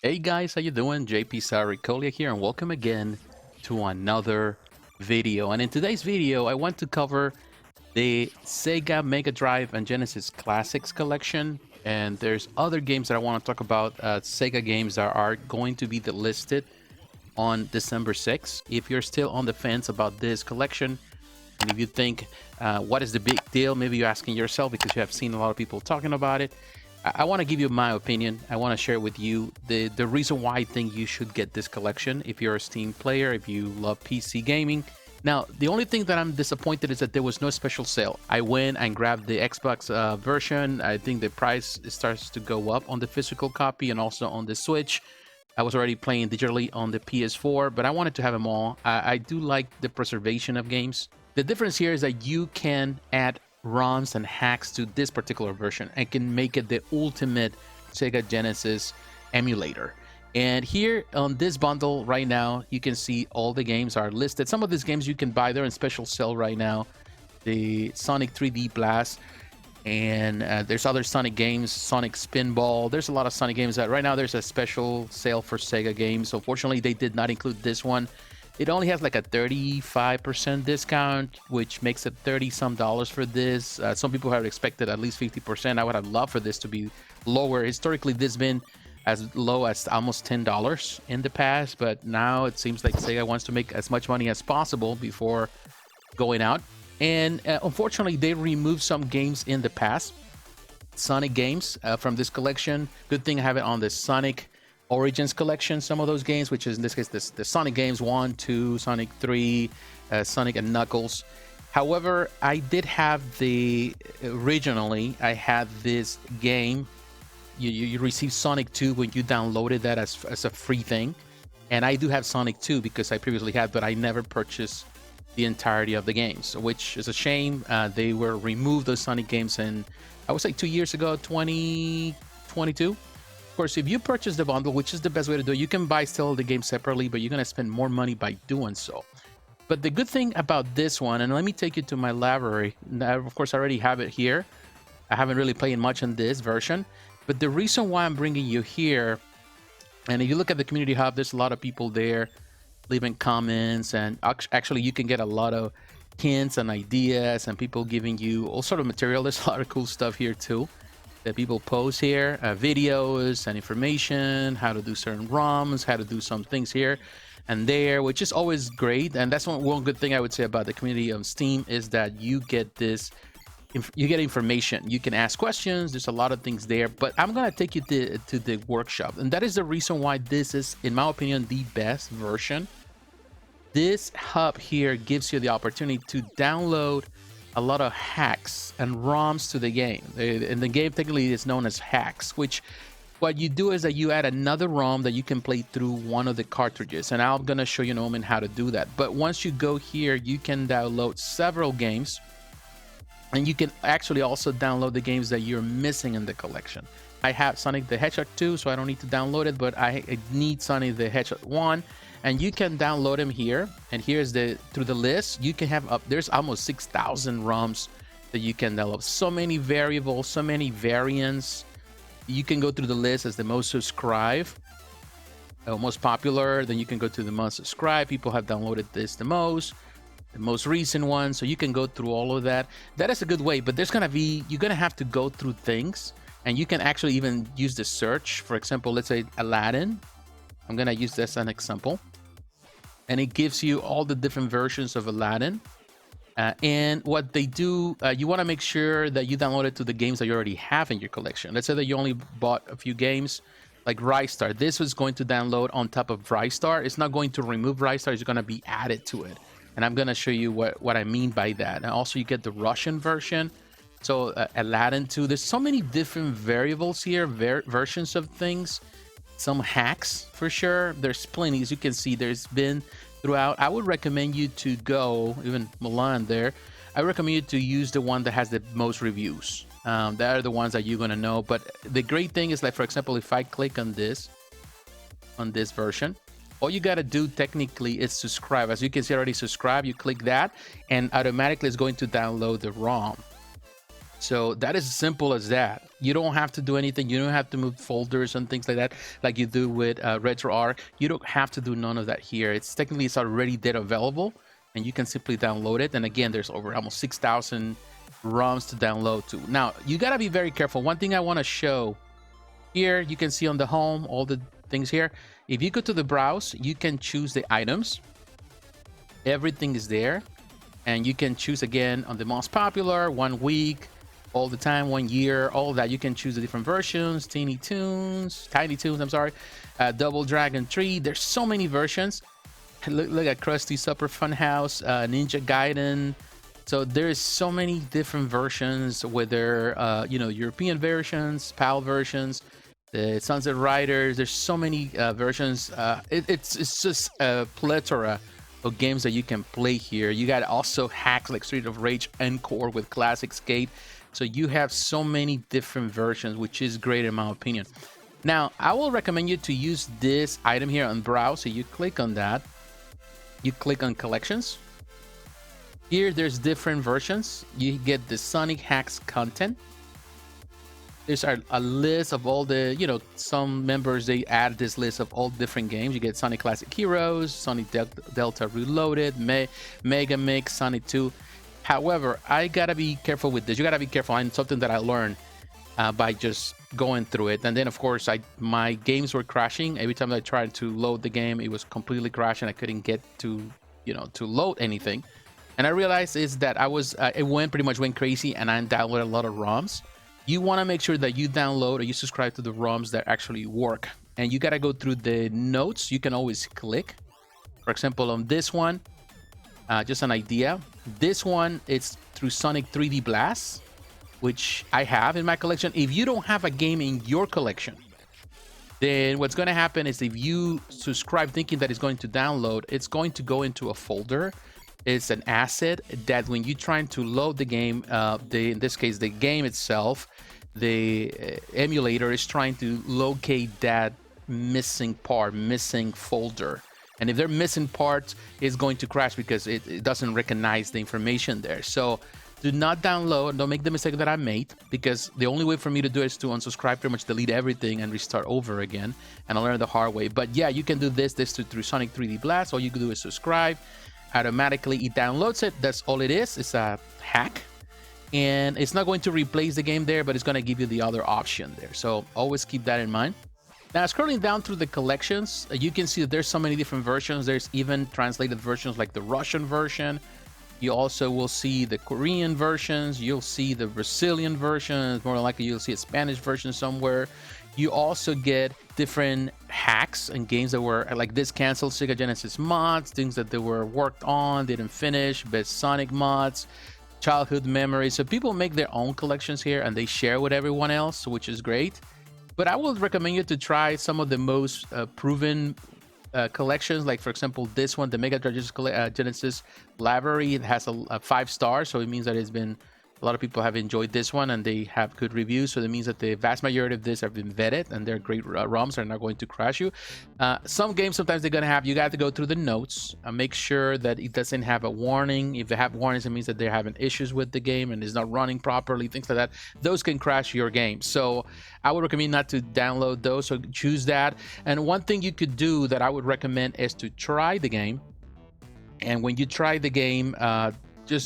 Hey guys, how you doing? jpsarrireviews here, and welcome again to another video. And in today's video, I want to cover the Sega Mega Drive and Genesis Classics Collection. And there's other games that I want to talk about, Sega games that are going to be delisted on December 6th. If you're still on the fence about this collection, and if you think, what is the big deal? Maybe you're asking yourself because you have seen a lot of people talking about it. I want to give you my opinion. I want to share with you the reason why I think you should get this collection if you're a Steam player, if you love PC gaming. Now, the only thing that I'm disappointed is that there was no special sale. I went and grabbed the Xbox version. I think the price starts to go up on the physical copy and also on the Switch. I was already playing digitally on the PS4, but I wanted to have them all. I do like the preservation of games. The difference here is that you can add ROMs and hacks to this particular version and can make it the ultimate Sega Genesis emulator. And here on this bundle right now, you can see all the games are listed. Some of these games you can buy, they're in special sale right now. The Sonic 3D Blast, and there's other Sonic games, Sonic Spinball. There's a lot of Sonic games that right now there's a special sale for Sega games. So unfortunately, they did not include this one. It only has like a 35% discount, which makes it $30-some for this. Some people have expected at least 50%. I would have loved for this to be lower. Historically, this has been as low as almost $10 in the past, but now it seems like Sega wants to make as much money as possible before going out. And unfortunately, they removed some games in the past, Sonic games from this collection. Good thing I have it on the Sonic Origins collection, some of those games, which is in this case the Sonic games 1, 2, Sonic 3, Sonic and Knuckles. However, I did have originally I had this game. You receive Sonic 2 when you downloaded that as a free thing. And I do have Sonic 2 because I previously had, but I never purchased the entirety of the games, which is a shame. They were removed, those Sonic games, in, I would say 2 years ago, 2022. Of course, if you purchase the bundle, which is the best way to do it, you can buy still the game separately, but you're going to spend more money by doing so. But the good thing about this one, and let me take you to my library. Now, of course, I already have it here. I haven't really played much on this version, but the reason why I'm bringing you here, and if you look at the community hub, there's a lot of people there leaving comments, and actually you can get a lot of hints and ideas and people giving you all sort of material. There's a lot of cool stuff here too that people post here, videos and information, how to do certain ROMs, how to do some things here and there, which is always great. And that's one good thing I would say about the community of Steam is that you get this, you get information, you can ask questions, there's a lot of things there. But I'm gonna take you to the workshop, and that is the reason why this is, in my opinion, the best version. This hub here gives you the opportunity to download a lot of hacks and ROMs to the game. And the game technically is known as hacks, which what you do is that you add another ROM that you can play through one of the cartridges. And I'm going to show you in a moment how to do that. But once you go here, you can download several games. And you can actually also download the games that you're missing in the collection. I have Sonic the Hedgehog 2, so I don't need to download it, but I need Sonic the Hedgehog 1. And you can download them here, and here's through the list. You can have there's almost 6,000 ROMs that you can download. So many variables, so many variants. You can go through the list as the most subscribed, most popular. Then you can go to the most subscribed. People have downloaded this the most recent one. So you can go through all of that. That is a good way, but you're gonna have to go through things, and you can actually even use the search. For example, let's say Aladdin. I'm gonna use this as an example. And it gives you all the different versions of Aladdin. And what they do, you want to make sure that you download it to the games that you already have in your collection. Let's say that you only bought a few games, like Rise Star. This was going to download on top of Rise Star. It's not going to remove Rise Star. It's going to be added to it. And I'm going to show you what I mean by that. And also you get the Russian version. So Aladdin 2. There's so many different variables here, versions of things. Some hacks for sure. There's plenty, as you can see. There's been throughout. I would recommend you to go, even Milan there. I recommend you to use the one that has the most reviews. That are the ones that you're gonna know. But the great thing is, like, for example, if I click on this version, all you gotta do technically is subscribe. As you can see, already subscribe. You click that, and automatically it's going to download the ROM. So that is simple as that. You don't have to do anything. You don't have to move folders and things like that, like you do with RetroArch. You don't have to do none of that here. It's already there available, and you can simply download it. And again, there's over almost 6,000 ROMs to download to. Now, you gotta be very careful. One thing I want to show here, you can see on the home all the things here. If you go to the browse, you can choose the items. Everything is there, and you can choose again on the most popular, 1 week, all the time, 1 year, all of that. You can choose the different versions, Tiny Toons, I'm sorry, Double Dragon 3. There's so many versions. Look at Krusty Super Funhouse, Ninja Gaiden. So there's so many different versions, whether European versions, PAL versions, the Sunset Riders. There's so many versions. It's just a plethora of games that you can play here. You got also hacks like Street of Rage Encore with Classic Skate. So you have so many different versions, which is great in my opinion. Now, I will recommend you to use this item here on Browse. So you click on that. You click on Collections. Here, there's different versions. You get the Sonic Hacks content. There's a list of all the, some members, they add this list of all different games. You get Sonic Classic Heroes, Sonic Delta Reloaded, Mega Mix, Sonic 2. However, I gotta be careful with this. You gotta be careful. And something that I learned by just going through it. And then, of course, my games were crashing. Every time I tried to load the game, it was completely crashing. I couldn't get to load anything. And I realized is that it pretty much went crazy, and I downloaded a lot of ROMs. You want to make sure that you download or you subscribe to the ROMs that actually work. And you gotta go through the notes. You can always click. For example, on this one, just an idea. This one, it's through Sonic 3D Blast, which I have in my collection. If you don't have a game in your collection, then what's going to happen is if you subscribe thinking that it's going to download, it's going to go into a folder. It's an asset that when you're trying to load the game, in this case, the game itself, the emulator is trying to locate that missing folder. And if they're missing parts, it's going to crash because it doesn't recognize the information there. So do not download. Don't make the mistake that I made, because the only way for me to do it is to unsubscribe, pretty much delete everything and restart over again. And I learned the hard way. But yeah, you can do this through Sonic 3D Blast. All you can do is subscribe. Automatically, it downloads it. That's all it is. It's a hack. And it's not going to replace the game there, but it's going to give you the other option there. So always keep that in mind. Now, scrolling down through the collections, you can see that there's so many different versions. There's even translated versions like the Russian version. You also will see the Korean versions. You'll see the Brazilian versions. More likely, you'll see a Spanish version somewhere. You also get different hacks and games that were like this canceled Sega Genesis mods, things that they were worked on, didn't finish, best Sonic mods, childhood memories. So people make their own collections here and they share with everyone else, which is great. But I would recommend you to try some of the most proven collections, like for example this one, the Mega Drive Genesis library. It has a 5 stars, so it means that a lot of people have enjoyed this one and they have good reviews. So that means that the vast majority of this have been vetted and they're great ROMs, are not going to crash you. Some games, sometimes they're gonna have, you got to go through the notes and make sure that it doesn't have a warning. If they have warnings, it means that they're having issues with the game and it's not running properly, things like that. Those can crash your game. So I would recommend not to download those, so choose that. And one thing you could do that I would recommend is to try the game. And when you try the game,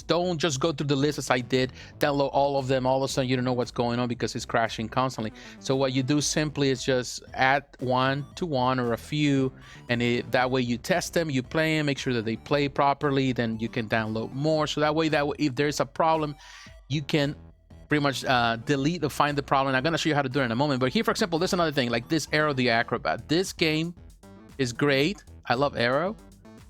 don't just go through the list as I did, download all of them. All of a sudden, you don't know what's going on because it's crashing constantly. So what you do simply is just add one to one or a few, and that way you test them, you play them, make sure that they play properly. Then you can download more. So that way, if there's a problem, you can pretty much delete or find the problem. I'm gonna show you how to do it in a moment. But here, for example, there's another thing like this Arrow the Acrobat. This game is great. I love Arrow.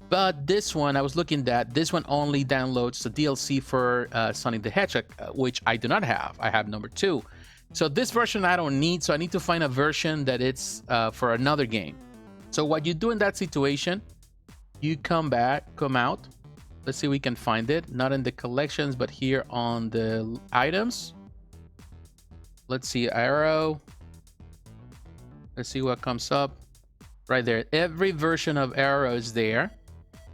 But this one, I was looking at, this one only downloads the DLC for Sonic the Hedgehog, which I do not have. I have number 2. So this version I don't need, so I need to find a version that it's for another game. So what you do in that situation, you come out. Let's see if we can find it. Not in the collections, but here on the items. Let's see, Arrow. Let's see what comes up. Right there. Every version of Arrow is there.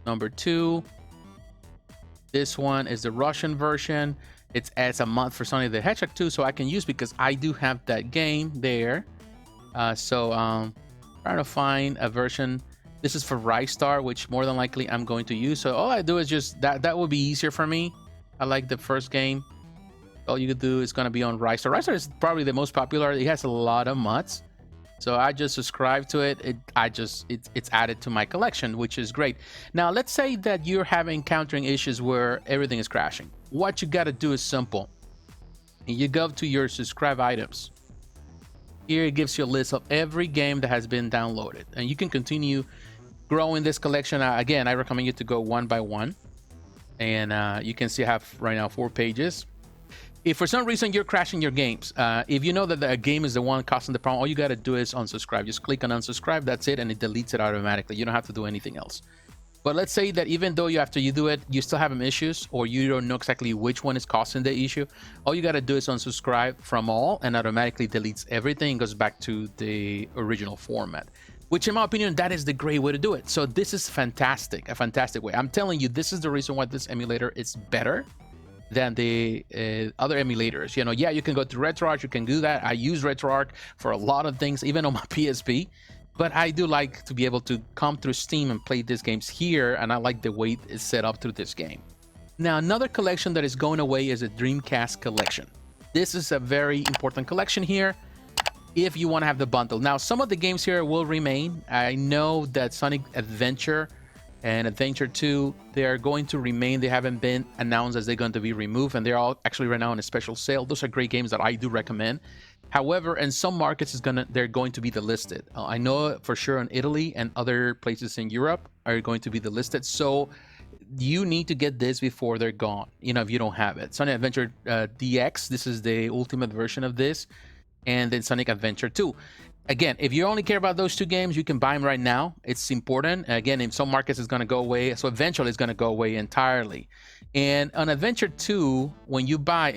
Number 2. This one is the Russian version. It's as a month for Sonic the Hedgehog 2, so I can use because I do have that game there. Trying to find a version. This is for Ristar, which more than likely I'm going to use. So all I do is just that would be easier for me. I like the first game. All you could do is going to be on Ristar. Ristar is probably the most popular. It has a lot of mods. So I just subscribe to it. It's added to my collection, which is great. Now let's say that you're encountering issues where everything is crashing. What you got to do is simple. You go to your subscribe items. Here it gives you a list of every game that has been downloaded, and you can continue growing this collection. Again, I recommend you to go one by one, and you can see I have right now 4 pages. If for some reason you're crashing your games, if you know that the game is the one causing the problem, all you got to do is unsubscribe. Just click on unsubscribe, that's it, and it deletes it automatically. You don't have to do anything else. But let's say that even though after you do it, you still having issues, or you don't know exactly which one is causing the issue, all you got to do is unsubscribe from all, and automatically deletes everything and goes back to the original format, which in my opinion, that is the great way to do it. So this is fantastic, a fantastic way. I'm telling you, this is the reason why this emulator is better than the other emulators. You know, yeah, you can go to RetroArch, you can do that. I use RetroArch for a lot of things, even on my PSP. But I do like to be able to come through Steam and play these games here, and I like the way it's set up through this game. Now, another collection that is going away is a Dreamcast Collection. This is a very important collection here if you want to have the bundle. Now, some of the games here will remain. I know that Sonic Adventure and Adventure 2, they are going to remain. They haven't been announced as they're going to be removed, and they're all actually right now on a special sale. Those are great games that I do recommend. However, in some markets, they're going to be delisted. I know for sure in Italy and other places in Europe are going to be delisted. So you need to get this before they're gone, you know, if you don't have it. Sonic Adventure DX, this is the ultimate version of this. And then Sonic Adventure 2. Again, if you only care about those 2 games, you can buy them right now. It's important. Again, in some markets, it's going to go away. So eventually, it's going to go away entirely. And on Adventure 2, when you buy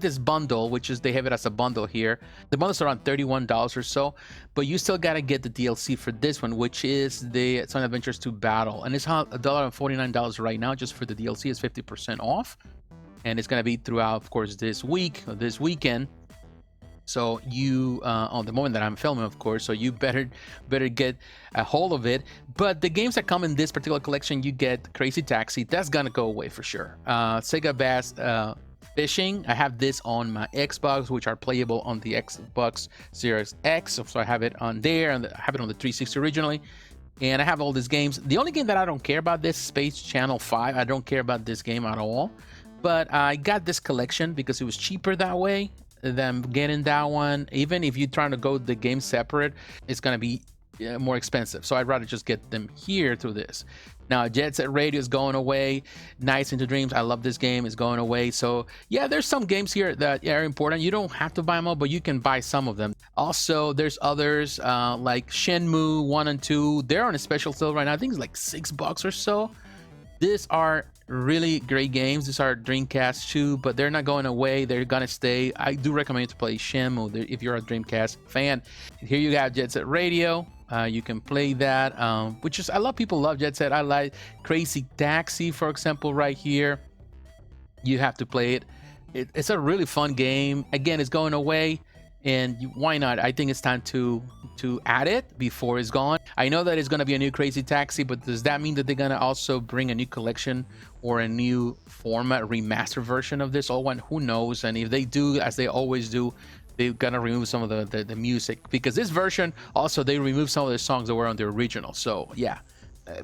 this bundle, which is, they have it as a bundle here. The bundle's around $31 or so. But you still got to get the DLC for this one, which is the Sonic Adventures 2 Battle. And it's $1.49 right now, just for the DLC. It's 50% off. And it's going to be throughout, of course, this weekend. So you, on the moment that I'm filming, of course, so you better get a hold of it. But the games that come in this particular collection, you get Crazy Taxi. That's gonna go away for sure. Sega Bass Fishing. I have this on my Xbox, which are playable on the Xbox Series X. So I have it on there, and I have it on the 360 originally. And I have all these games. The only game that I don't care about this, Space Channel 5. I don't care about this game at all. But I got this collection because it was cheaper that way than getting that one. Even if you're trying to go the game separate, it's gonna be more expensive. So I'd rather just get them here through this. Now, Jet Set Radio is going away. Nights into Dreams, I love this game, is going away. So yeah, there's some games here that are important. You don't have to buy them all, but you can buy some of them. Also, there's others like Shenmue 1 and 2. They're on a special sale right now. I think it's like $6 or so. These are really great games. These are Dreamcast 2, but they're not going away. They're gonna stay. I do recommend you to play Shenmue if you're a Dreamcast fan. Here you have Jet Set Radio. You can play that, which is, a lot of people love Jet Set. I like Crazy Taxi, for example, right here. You have to play it. It's a really fun game. Again, it's going away, and why not? I think it's time to add it before it's gone. I know that it's going to be a new Crazy Taxi, but does that mean that they're going to also bring a new collection or a new format, remaster version of this? Who knows? And if they do, as they always do, they're gonna remove some of the music, because this version also, they remove some of the songs that were on the original. So yeah,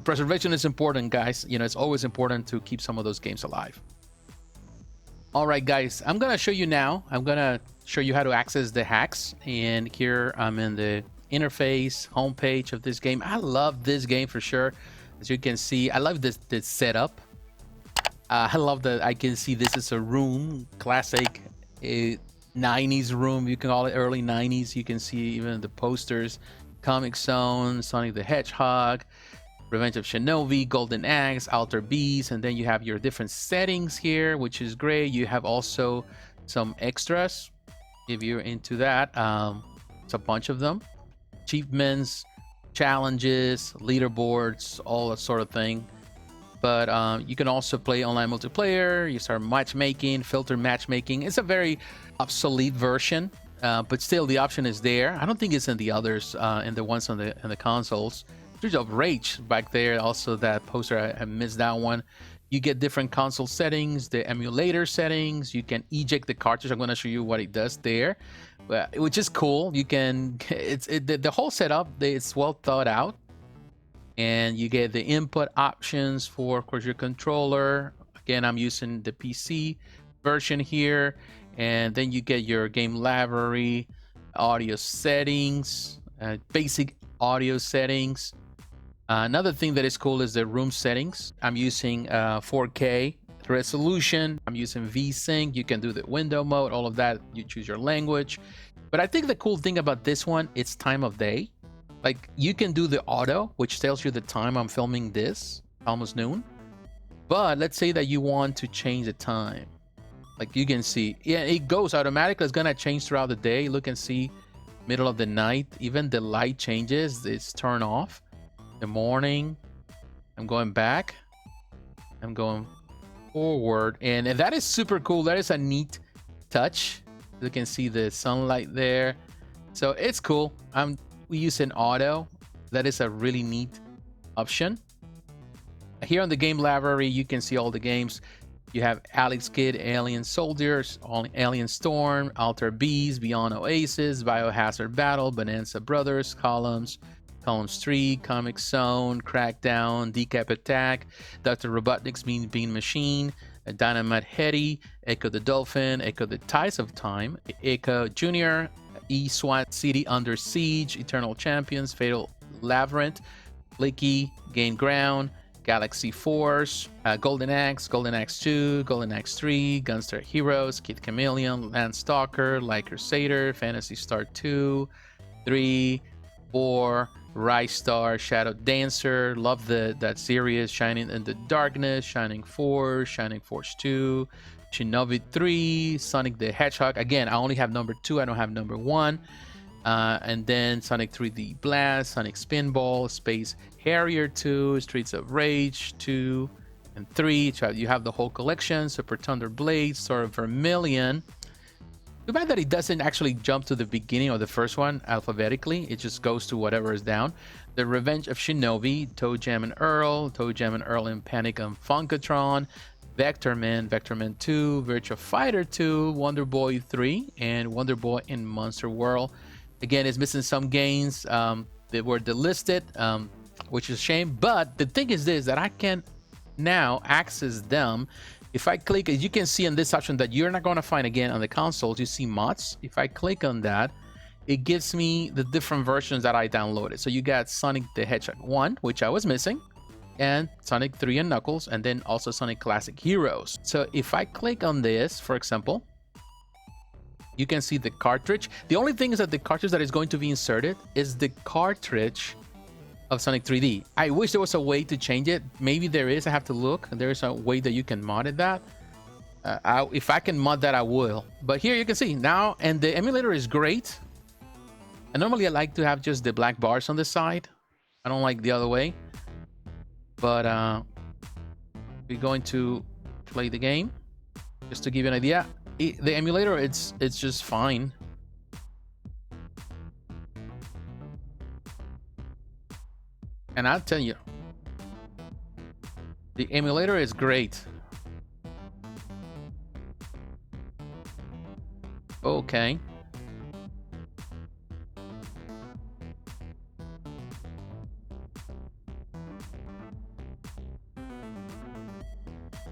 preservation is important, guys. You know, it's always important to keep some of those games alive. All right, guys, I'm gonna show you now. I'm gonna show you how to access the hacks, and here I'm in the interface homepage of this game. I love this game for sure. As you can see, I love this setup. I love that I can see this is a room, classic 90s room, you can call it, early 90s. You can see even the posters, Comic Zone, Sonic the Hedgehog, Revenge of Shinobi, Golden Axe, Alter Beast, and then you have your different settings here, which is great. You have also some extras if you're into that. It's a bunch of them. Achievements, challenges, leaderboards, all that sort of thing. But you can also play online multiplayer. You start matchmaking, filter matchmaking. It's a very obsolete version, but still the option is there. I don't think it's in the others, in the ones on the consoles. Streets of Rage back there. Also, that poster, I missed that one. You get different console settings, the emulator settings. You can eject the cartridge. I'm going to show you what it does there, which is cool. You can, the whole setup, it's well thought out. And you get the input options for, of course, your controller. Again, I'm using the PC version here. And then you get your game library, audio settings, basic audio settings. Another thing that is cool is the room settings. I'm using 4K resolution. I'm using VSync. You can do the window mode, all of that. You choose your language. But I think the cool thing about this one, it's time of day. Like, you can do the auto, which tells you the time I'm filming this, almost noon. But let's say that you want to change the time. Like, you can see, yeah, it goes automatically. It's gonna change throughout the day. Look and see, middle of the night, even the light changes. It's turned off. The morning, I'm going back. I'm going forward, and that is super cool. That is a neat touch. You can see the sunlight there, so it's cool. We use an auto. That is a really neat option. Here on the game library, you can see all the games. You have Alex Kidd, Alien Soldiers, Alien Storm, Alter Beast, Beyond Oasis, Biohazard Battle, Bonanza Brothers, Columns 3, Comic Zone, Crackdown, Decap Attack, Dr. Robotnik's Mean Bean Machine, Dynamite Heady, Echo the Dolphin, Echo the Ties of Time, Echo Jr., SWAT City Under Siege, Eternal Champions, Fatal Labyrinth, Flicky, Gain Ground, Galaxy Force, Golden Axe 2, Golden Axe 3, Gunstar Heroes, Kid Chameleon, Land Stalker, Light Crusader, Phantasy Star 2, 3, 4, Rise Star, Shadow Dancer. Love that series. Shining in the Darkness, Shining Force, Shining Force 2, Shinobi 3, Sonic the Hedgehog. Again, I only have number 2. I don't have number 1. And then Sonic 3D Blast, Sonic Spinball, Space Harrier 2, Streets of Rage 2 and 3. You have the whole collection. Super Thunder Blade, Sword of Vermilion. Too bad that it doesn't actually jump to the beginning of the first one alphabetically. It just goes to whatever is down. The Revenge of Shinobi, Toe Jam and Earl in Panic on Funkatron, Vector Man 2, Virtua Fighter 2, Wonder Boy 3, and Wonder Boy in Monster World. Again, it's missing some games. They were delisted, which is a shame. But the thing is this, that I can now access them. If I click, as you can see in this option that you're not going to find again on the consoles, you see mods. If I click on that, it gives me the different versions that I downloaded. So you got Sonic the Hedgehog 1, which I was missing, and Sonic 3 and Knuckles, and then also Sonic Classic Heroes. So if I click on this, for example, you can see the cartridge. The only thing is that the cartridge that is going to be inserted is the cartridge of Sonic 3D. I wish there was a way to change it. Maybe there is. I have to look. There is a way that you can mod it that. If I can mod that, I will. But here you can see now, and the emulator is great. And normally I like to have just the black bars on the side. I don't like the other way. But we're going to play the game just to give you an idea. The emulator, it's just fine. And I'll tell you, the emulator is great. Okay.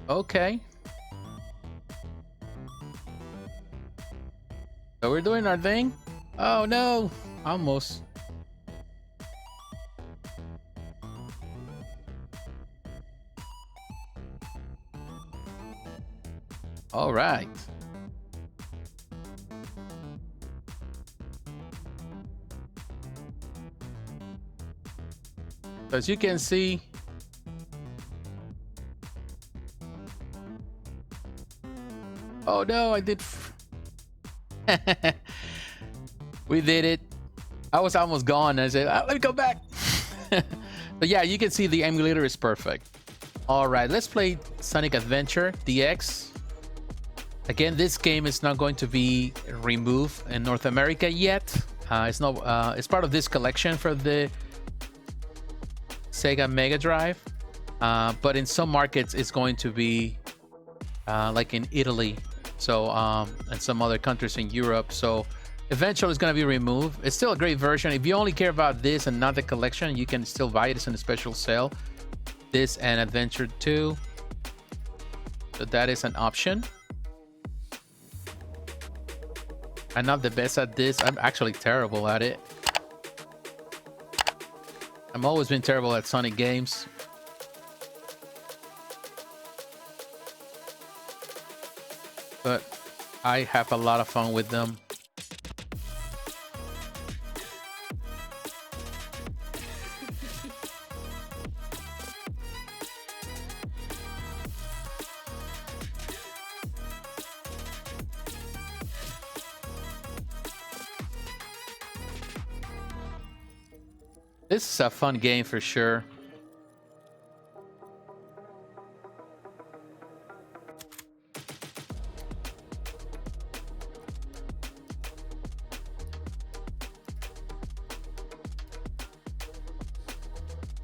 Okay. So we're doing our thing. Oh no, almost. All right. So as you can see, oh no, I did. We did it. I was almost gone. I said, let me go back. But yeah, you can see the emulator is perfect. All right, let's play Sonic Adventure DX. Again, this game is not going to be removed in North America yet. It's part of this collection for the Sega Mega Drive. But in some markets, it's going to be like in Italy, so and some other countries in Europe. So eventually, it's going to be removed. It's still a great version. If you only care about this and not the collection, you can still buy it. It's in a special sale. This and Adventure 2. So that is an option. I'm not the best at this. I'm actually terrible at it. I've always been terrible at Sonic games. But I have a lot of fun with them. This is a fun game for sure.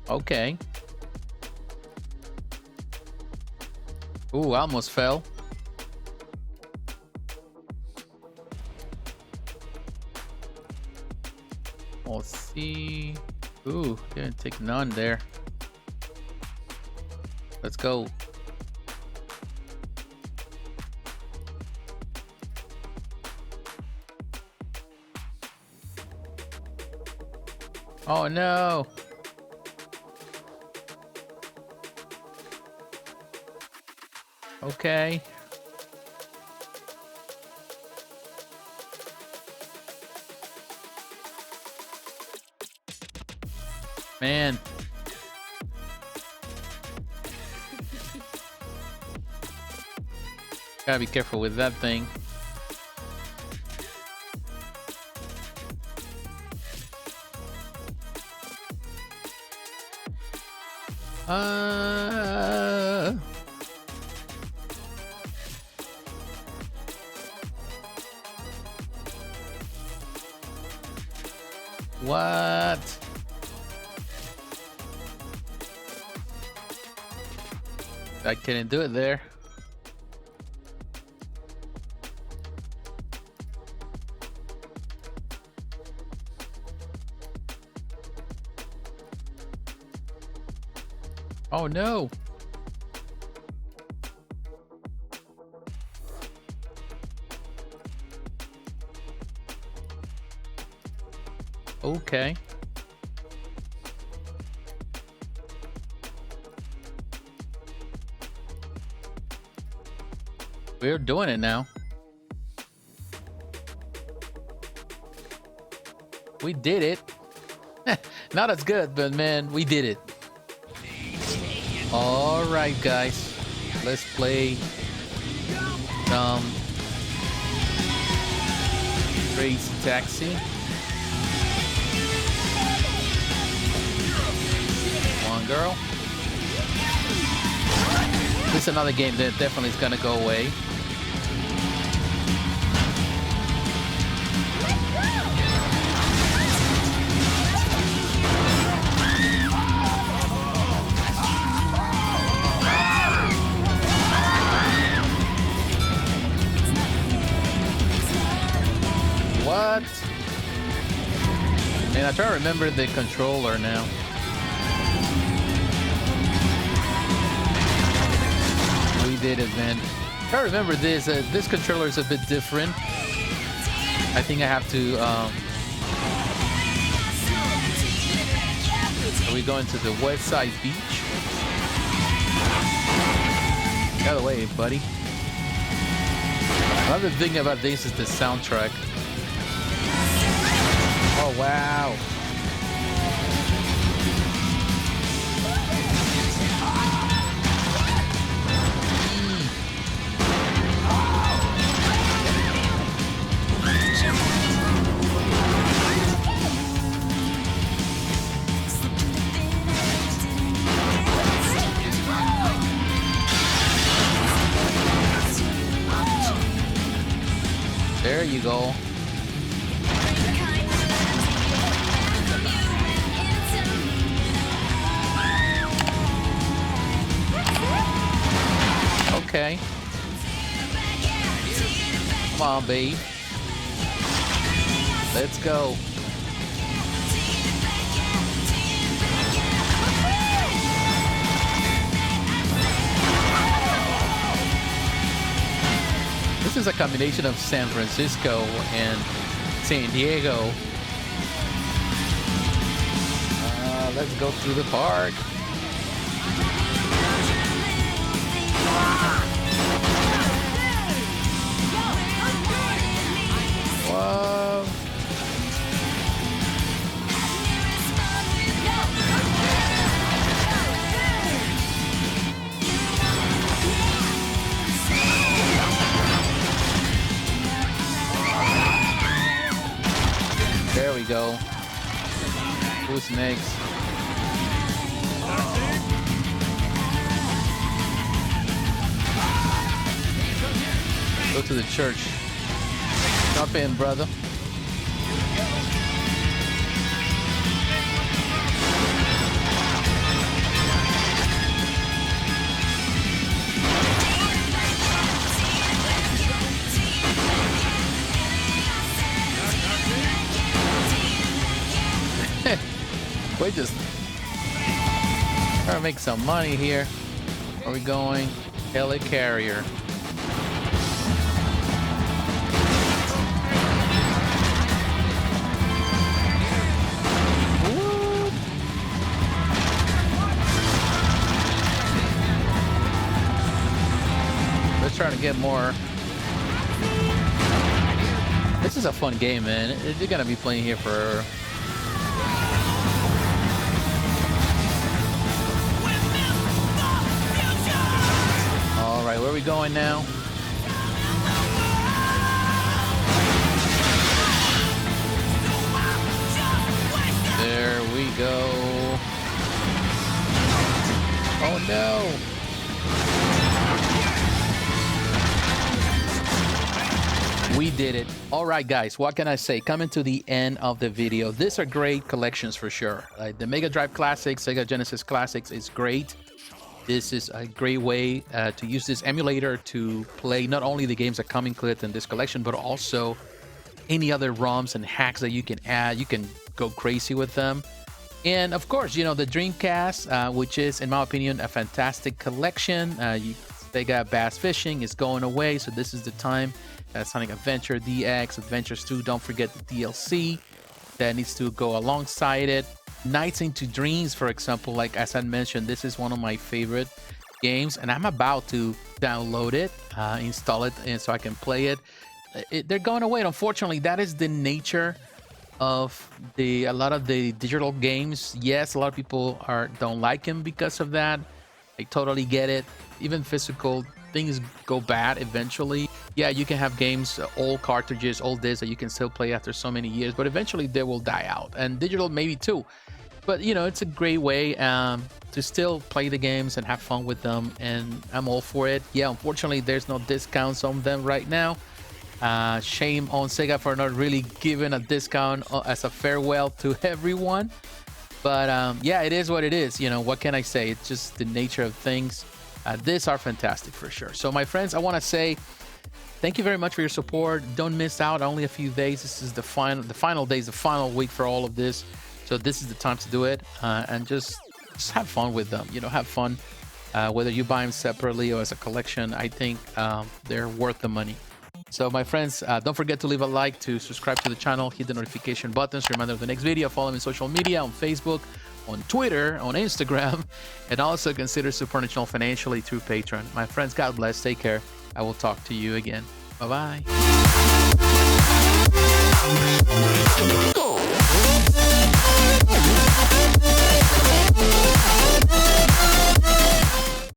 Okay. Ooh, I almost fell. Let's see. Ooh, didn't take none there. Let's go. Oh no. Okay. Man. Gotta be careful with that thing. What? I couldn't do it there. Oh no. Okay. We're doing it now. We did it. Not as good, but man, we did it. All right, guys. Let's play some Crazy Taxi. One girl. This is another game that definitely is gonna go away. What? Man, I try to remember the controller now. We did it, man. I try to remember this. This controller is a bit different. I think I have to. Are we going to the West Side Beach? Get out of the way, buddy. Another thing about this is the soundtrack. Oh, wow. you go. Okay. Come on, babe. Let's go. This is a combination of San Francisco and San Diego. Let's go through the park. Whoa. There we go. Who's next? Go to the church. Jump in, brother. We just trying to make some money here. Where are we going? Helicarrier. Let's try to get more. This is a fun game, man. You're gonna be playing here for. Alright, where are we going now? There we go. Oh no! We did it. Alright guys, what can I say? Coming to the end of the video. These are great collections for sure. The Mega Drive Classics, Sega Genesis Classics is great. This is a great way to use this emulator to play not only the games that come included in this collection, but also any other ROMs and hacks that you can add. You can go crazy with them. And of course, you know, the Dreamcast, which is, in my opinion, a fantastic collection. Sega Bass Fishing is going away, so this is the time. Sonic Adventure, DX, Adventures 2, don't forget the DLC that needs to go alongside it. Nights into Dreams, for example, like as I mentioned, this is one of my favorite games, and I'm about to download it, install it, and so I can play it. They're going away. Unfortunately, that is the nature of a lot of the digital games. Yes, a lot of people don't like them because of that. I totally get it. Even physical things go bad eventually. Yeah, you can have games, old cartridges, old discs that you can still play after so many years, but eventually they will die out, and digital maybe too. But you know, it's a great way to still play the games and have fun with them, and I'm all for it. Yeah, unfortunately there's no discounts on them right now. Shame on Sega for not really giving a discount as a farewell to everyone. But yeah, it is what it is. You know, what can I say? It's just the nature of things. These are fantastic for sure. So my friends, I want to say thank you very much for your support. Don't miss out. Only a few days. This is the final days, the final week for all of this. So this is the time to do it, and just have fun with them. You know, have fun. Whether you buy them separately or as a collection, I think they're worth the money. So my friends, don't forget to leave a like, to subscribe to the channel, hit the notification buttons, reminder of the next video, follow me on social media, on Facebook, on Twitter, on Instagram, and also consider supporting the channel financially through Patreon. My friends, God bless, take care. I will talk to you again. Bye-bye.